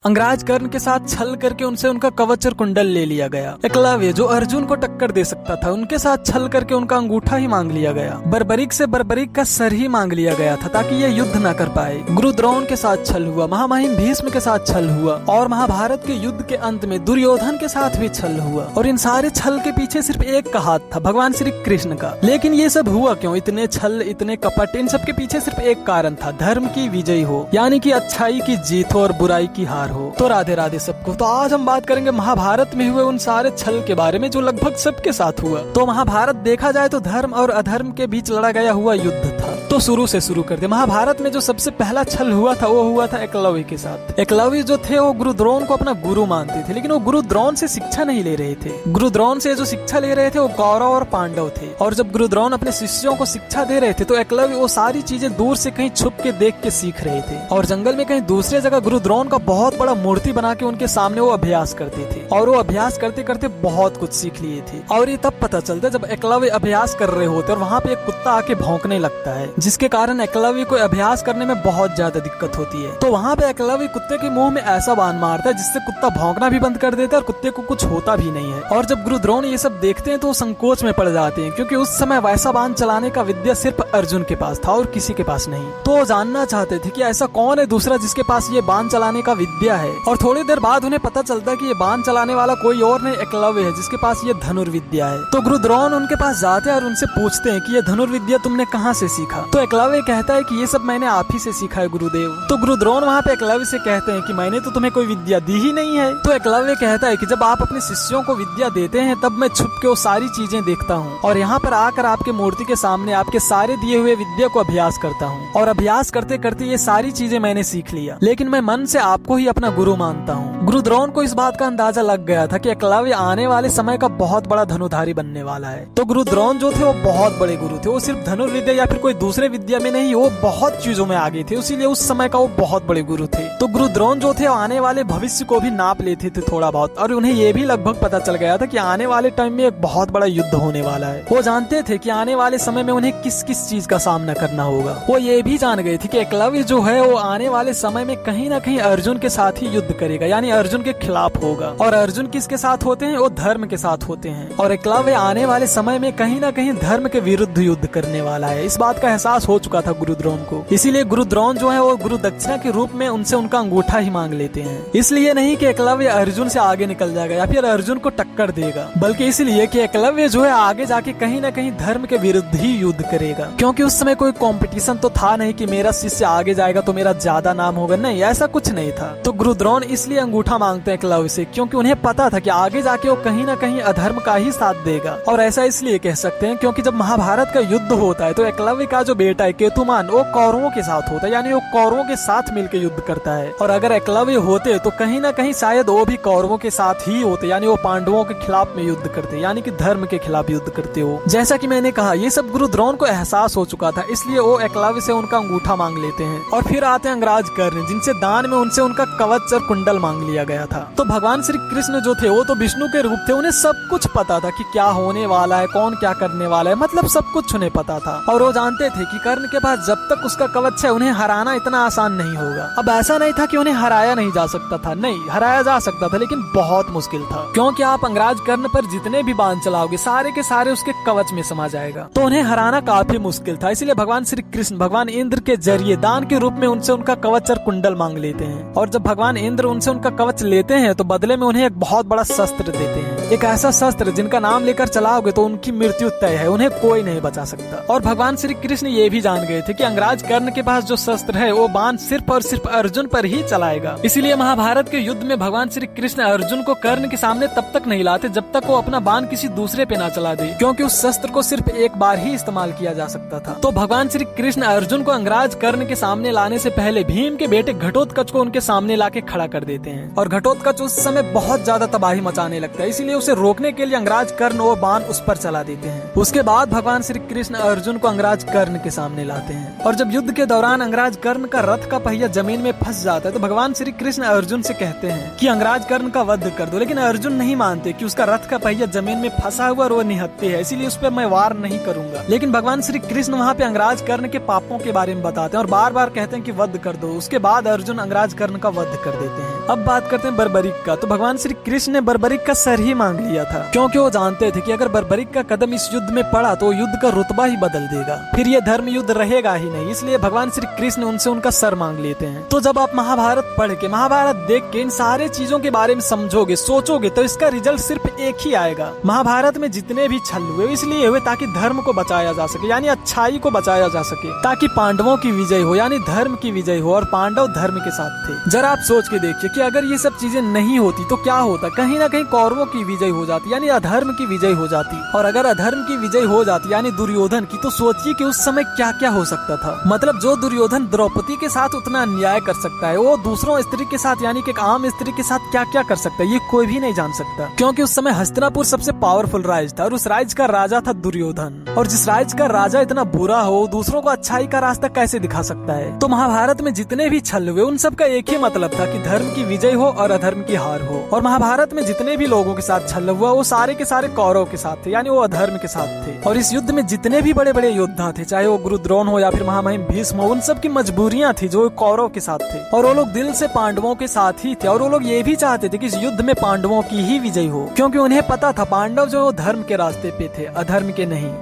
अंगराज कर्ण के साथ छल करके उनसे उनका कवच और कुंडल ले लिया गया। एकलव्य जो अर्जुन को टक्कर दे सकता था, उनके साथ छल करके उनका अंगूठा ही मांग लिया गया। बर्बरीक से बर्बरीक का सर ही मांग लिया गया था ताकि ये युद्ध न कर पाए। गुरु द्रोण के साथ छल हुआ, महामहिम भीष्म के साथ छल हुआ और महाभारत के युद्ध के अंत में दुर्योधन के साथ भी छल हुआ। और इन सारे छल के पीछे सिर्फ एक का हाथ था, भगवान श्री कृष्ण का। लेकिन ये सब हुआ क्यों? इतने छल, इतने कपट, इन सब के पीछे सिर्फ एक कारण था, धर्म की विजय हो, यानी कि अच्छाई की जीत हो और बुराई की हार हो। तो राधे राधे सबको। तो आज हम बात करेंगे महाभारत में हुए उन सारे छल के बारे में जो लगभग सबके साथ हुआ। तो महाभारत देखा जाए तो धर्म और अधर्म के बीच लड़ा गया हुआ युद्ध था। तो शुरू से शुरू करते। महाभारत में जो सबसे पहला छल हुआ था वो हुआ था एकलव्य के साथ। एकलव्य जो थे वो गुरु द्रोण को अपना गुरु मानते थे, लेकिन वो गुरु द्रोण से शिक्षा नहीं ले रहे थे। गुरु द्रोण से जो शिक्षा ले रहे थे वो कौरव और पांडव थे। और जब गुरु द्रोण अपने शिष्यों को शिक्षा दे रहे थे तो एकलव्य वो सारी चीजें दूर से कहीं छुप के देख के सीख रहे थे। और जंगल में कहीं दूसरे जगह गुरु द्रोण का बहुत बड़ा मूर्ति बना के उनके सामने वो अभ्यास करते थे। और वो अभ्यास करते करते बहुत कुछ सीख लिए थे। और ये तब पता चलता जब एकलव्य अभ्यास कर रहे होते और वहाँ पे एक कुत्ता आके भौंकने लगता है, जिसके कारण एकलव्य को अभ्यास करने में बहुत ज्यादा दिक्कत होती है। तो वहाँ पे एकलव्य कुत्ते के मुंह में ऐसा बाण मारता है जिससे कुत्ता भौंकना भी बंद कर देता है और कुत्ते को कुछ होता भी नहीं है। और जब गुरु द्रोण ये सब देखते हैं तो वो संकोच में पड़ जाते हैं, क्योंकि उस समय वैसा बाण चलाने का विद्या सिर्फ अर्जुन के पास था और किसी के पास नहीं। तो वो जानना चाहते थे कि ऐसा कौन है दूसरा जिसके पास ये बाण चलाने का विद्या है। और थोड़ी देर बाद उन्हें पता चलता है कि ये बाण चलाने वाला कोई और नहीं, एकलव्य है, जिसके पास ये धनुर्विद्या है। तो गुरु द्रोण उनके पास जाते हैं और उनसे पूछते हैं कि ये धनुर्विद्या तुमने कहाँ से सीखा? तो एकलव्य कहता है कि ये सब मैंने आप ही से सीखा है गुरुदेव। तो गुरु द्रोण वहाँ पे एकलव्य से कहते हैं कि मैंने तो तुम्हें कोई विद्या दी ही नहीं है। तो एकलव्य कहता है कि जब आप अपने शिष्यों को विद्या देते हैं तब मैं छुप के वो सारी चीजें देखता हूँ और यहाँ पर आकर आपके मूर्ति के सामने आपके सारे दिए हुए विद्या को अभ्यास करता हूँ। और अभ्यास करते करते ये सारी चीजें मैंने सीख लिया, लेकिन मैं मन से आपको ही अपना गुरु मानता हूँ। गुरु द्रोण को इस बात का अंदाजा लग गया था कि एकलव्य आने वाले समय का बहुत बड़ा धनुधारी बनने वाला है। तो गुरु द्रोण जो थे वो बहुत बड़े गुरु थे। वो सिर्फ धनुर्विद्या या फिर कोई दूसरे विद्या में नहीं, वो बहुत चीजों में आगे थे, इसीलिए उस समय का वो बहुत बड़े गुरु थे। तो गुरु द्रोण जो थे आने वाले भविष्य को भी नाप लेते थे थोड़ा बहुत, और उन्हें ये भी लगभग पता चल गया था कि आने वाले टाइम में एक बहुत बड़ा युद्ध होने वाला है। वो जानते थे कि आने वाले समय में उन्हें किस किस चीज का सामना करना होगा। वो ये भी जान गए थे कि एकलव्य जो है वो आने वाले समय में कहीं ना कहीं अर्जुन के साथ ही युद्ध करेगा, यानी अर्जुन के खिलाफ होगा। और अर्जुन किसके साथ होते हैं? वो धर्म के साथ होते हैं। और एकलव्य आने वाले समय में कहीं ना कहीं धर्म के विरुद्ध युद्ध करने वाला है। इस बात का एहसास हो चुका था गुरु द्रोण को। इसीलिए गुरु द्रोण जो है वो गुरु दक्षिणा के रूप में उनसे उनका अंगूठा ही मांग लेते हैं। इसलिए नहीं कि एकलव्य अर्जुन से आगे निकल जाएगा या फिर अर्जुन को टक्कर देगा, बल्कि इसलिए कि एकलव्य जो है आगे जाके कहीं ना कहीं धर्म के विरुद्ध ही युद्ध करेगा। क्योंकि उस समय कोई कंपटीशन तो था नहीं कि मेरा शिष्य आगे जाएगा तो मेरा ज्यादा नाम होगा, नहीं, ऐसा कुछ नहीं था। तो गुरु द्रोण इसलिए अंगूठा मांगते हैं एकलव्य से, क्योंकि उन्हें पता था कि आगे जाके वो कहीं ना कहीं अधर्म का ही साथ देगा। और ऐसा इसलिए कह सकते हैं क्योंकि जब महाभारत का युद्ध होता है तो एकलव्य का जो बेटा है केतुमान, वो कौरवों के साथ होता है, यानी वो कौरवों के साथ मिलकर युद्ध करता है। और अगर एकलव्य होते तो कहीं ना कहीं शायद वो भी कौरवों के साथ ही होते, यानी वो पांडवों के खिलाफ में युद्ध करते, यानी कि धर्म के खिलाफ युद्ध करते हो। जैसा कि मैंने कहा, ये सब गुरु द्रोण को एहसास हो चुका था, इसलिए वो एकलव्य से उनका अंगूठा मांग लेते हैं। और फिर आते हैं अंगराज कर्ण, जिनसे दान में उनसे उनका कवच और कुंडल मांग लिया गया था। तो भगवान श्री कृष्ण जो थे वो तो विष्णु के रूप थे, उन्हें सब कुछ पता था कि क्या होने वाला है, कौन क्या करने वाला है, मतलब सब कुछ उन्हें पता था। और वो जानते थे कि कर्ण के पास जब तक उसका कवच है उन्हें हराना इतना आसान नहीं होगा। अब ऐसा नहीं था कि उन्हें हराया नहीं जा सकता था, नहीं, हराया जा सकता था, लेकिन बहुत मुश्किल था। क्योंकि आप अंगराज कर्ण पर जितने भी बाण चलाओगे सारे के सारे उसके कवच में समा जाएगा, तो उन्हें हराना काफी मुश्किल था। इसलिए भगवान श्री कृष्ण भगवान इंद्र के जरिए दान के रूप में उनसे उनका कवच और कुंडल मांग लेते हैं। और जब भगवान इंद्र उनसे उनका कवच लेते हैं तो बदले में उन्हें एक बहुत बड़ा शस्त्र देते हैं, एक ऐसा शस्त्र जिनका नाम लेकर चलाओगे तो उनकी मृत्यु तय है, उन्हें कोई नहीं बचा सकता। और भगवान श्री कृष्ण ये भी जान गए थे कि अंगराज कर्ण के पास जो शस्त्र है वो बाण सिर्फ और सिर्फ अर्जुन पर ही चलाएगा। इसीलिए महाभारत के युद्ध में भगवान श्री कृष्ण अर्जुन को कर्ण के सामने तब तक नहीं लाते जब तक वो अपना बाण किसी दूसरे पे ना चला दे, क्योंकि उस शस्त्र को सिर्फ एक बार ही इस्तेमाल किया जा सकता था। तो भगवान श्री कृष्ण अर्जुन को अंगराज कर्ण के सामने लाने से पहले भीम के बेटे घटोत्कच को उनके सामने लाके खड़ा कर देते हैं। और घटोत्कच उस समय बहुत ज्यादा तबाही मचाने लगता है, इसीलिए उसे रोकने के लिए अंगराज कर्ण वो बाण उस पर चला देते हैं। उसके बाद भगवान श्री कृष्ण अर्जुन को अंगराज कर्ण के सामने लाते हैं। और जब युद्ध के दौरान अंगराज कर्ण का रथ का पहिया जमीन में फंस जाता है तो भगवान श्री कृष्ण अर्जुन से कहते हैं कि अंगराज कर्ण का वध कर दो, लेकिन अर्जुन नहीं मानते कि उसका रथ का पहिया जमीन में फंसा हुआ और वो निहत्थे है, इसीलिए उस पर मैं वार नहीं करूंगा। लेकिन भगवान श्री कृष्ण वहाँ पे अंगराज कर्ण के पापों के बारे में बताते हैं और बार बार कहते हैं कि वध कर दो। उसके बाद अर्जुन अंगराज कर्ण का वध कर देते हैं। अब बात करते हैं बर्बरीक का। तो भगवान श्री कृष्ण ने बर्बरीक का सर ही मांग लिया था, क्योंकि वो जानते थे कि अगर बर्बरीक का कदम इस युद्ध में पड़ा तो युद्ध का रुतबा ही बदल देगा, फिर ये धर्म युद्ध रहेगा ही नहीं। इसलिए भगवान श्री कृष्ण उनसे उनका सर मांग लेते हैं। तो जब आप महाभारत पढ़ के, महाभारत देख के इन सारे चीजों के बारे में समझोगे, सोचोगे, तो इसका रिजल्ट सिर्फ एक ही आएगा। महाभारत में जितने भी छल हुए इसलिए हुए ताकि धर्म को बचाया जा सके, यानी अच्छाई को बचाया जा सके, ताकि पांडवों की विजय हो, यानी धर्म की विजय हो। और पांडव धर्म के साथ थे। जरा आप सोच के देखिए कि अगर ये सब चीजें नहीं होती तो क्या होता। कहीं ना कहीं कौरवों की विजय हो जाती, यानी अधर्म की विजय हो जाती। और अगर अधर्म की विजय हो जाती यानी दुर्योधन की, तो सोचिए कि उस समय क्या क्या हो सकता था। मतलब जो दुर्योधन द्रौपदी के साथ उतना अन्याय कर सकता है, वो दूसरों स्त्री के साथ यानी कि एक आम स्त्री के साथ क्या क्या कर सकता है, ये कोई भी नहीं जान सकता। क्योंकि उस समय हस्तिनापुर सबसे पावरफुल राज्य था और उस राज्य का राजा था दुर्योधन। और जिस राज्य का राजा इतना बुरा हो, दूसरों को अच्छाई का रास्ता कैसे दिखा सकता है। तो महाभारत में जितने भी छल हुए उन सब का एक ही मतलब था कि धर्म की विजय हो और अधर्म की हार हो। और महाभारत में जितने भी लोगों के साथ छल हुआ वो सारे के सारे कौरव के साथ थे, यानी वो अधर्म के साथ थे। और इस युद्ध में जितने भी बड़े बड़े योद्धा थे, चाहे वो गुरु द्रोण हो या फिर महामहिम भीष्म हो, उन सब की मजबूरियां थी जो कौरव के साथ थे। और वो लोग दिल से पांडवों के साथ ही थे और वो लोग ये भी चाहते थे कि इस युद्ध में पांडवों की ही विजय हो, क्योंकि उन्हें पता था पांडव जो धर्म के रास्ते पे थे, अधर्म के नहीं।